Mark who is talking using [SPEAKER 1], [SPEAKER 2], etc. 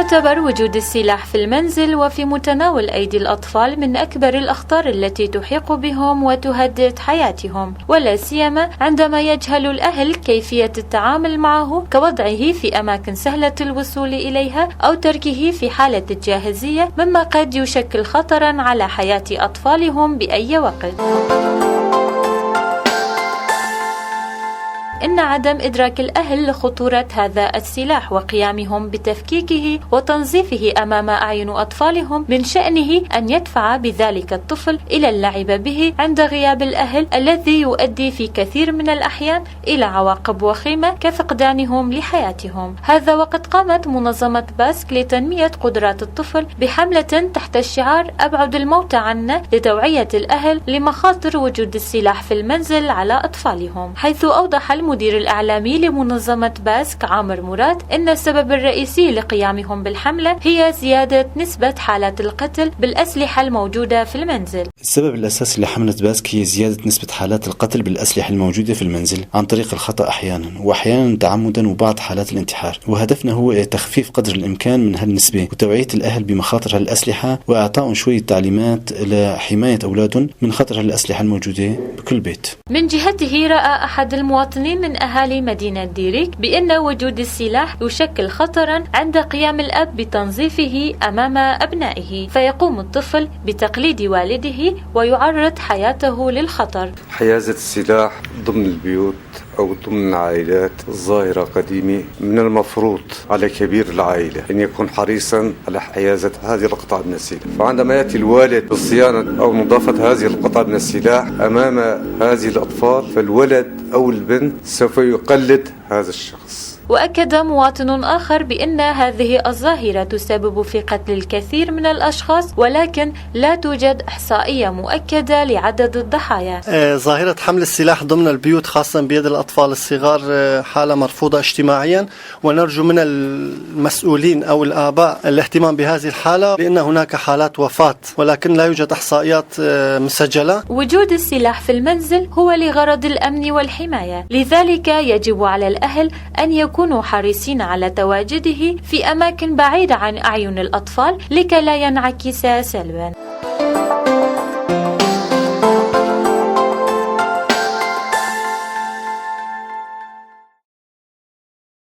[SPEAKER 1] يعتبر وجود السلاح في المنزل وفي متناول أيدي الأطفال من أكبر الأخطار التي تحيق بهم وتهدد حياتهم، ولا سيما عندما يجهل الأهل كيفية التعامل معه كوضعه في أماكن سهلة الوصول إليها أو تركه في حالة الجاهزية، مما قد يشكل خطرا على حياة أطفالهم بأي وقت. إن عدم إدراك الأهل لخطورة هذا السلاح وقيامهم بتفكيكه وتنظيفه أمام أعين أطفالهم من شأنه أن يدفع بذلك الطفل إلى اللعب به عند غياب الأهل، الذي يؤدي في كثير من الأحيان إلى عواقب وخيمة كفقدانهم لحياتهم. هذا وقد قامت منظمة باسك لتنمية قدرات الطفل بحملة تحت الشعار أبعد الموت عنا لتوعية الأهل لمخاطر وجود السلاح في المنزل على أطفالهم، حيث أوضح المدير الإعلامي لمنظمة باسك عامر مراد أن السبب الرئيسي لقيامهم بالحملة هي زيادة نسبة حالات القتل بالأسلحة الموجودة في المنزل.
[SPEAKER 2] السبب الأساسي لحملة باسك هي زيادة نسبة حالات القتل بالأسلحة الموجودة في المنزل عن طريق الخطأ أحيانا وأحيانا تعمدا وبعض حالات الانتحار، وهدفنا هو تخفيف قدر الإمكان من هالنسبة وتوعية الأهل بمخاطر هالأسلحة وإعطائهم شوية تعليمات لحماية أولادهم من خطر هالأسلحة الموجودة بكل بيت.
[SPEAKER 1] من جهته رأى أحد المواطنين من أهالي مدينة ديريك بأن وجود السلاح يشكل خطرا عند قيام الأب بتنظيفه أمام أبنائه، فيقوم الطفل بتقليد والده ويعرض حياته للخطر.
[SPEAKER 3] حيازة السلاح ضمن البيوت أو ضمن العائلات ظاهرة قديمة، من المفروض على كبير العائلة أن يكون حريصا على حيازة هذه القطع من السلاح، فعندما يأتي الوالد بصيانة أو نظافة هذه القطع من السلاح أمام هذه الأطفال، فالولد أو البنت سوف يقلد هذا الشخص.
[SPEAKER 1] وأكد مواطن آخر بأن هذه الظاهرة تسبب في قتل الكثير من الأشخاص، ولكن لا توجد إحصائية مؤكدة لعدد الضحايا.
[SPEAKER 4] ظاهرة حمل السلاح ضمن البيوت خاصة بيد الأطفال الصغار حالة مرفوضة اجتماعيا، ونرجو من المسؤولين أو الآباء الاهتمام بهذه الحالة، لأن هناك حالات وفاة ولكن لا يوجد إحصائيات مسجلة.
[SPEAKER 1] وجود السلاح في المنزل هو لغرض الأمن والحماية، لذلك يجب على الأهل أن يكونوا حريصين على تواجده في أماكن بعيدة عن أعين الأطفال لكي لا ينعكس سلبا.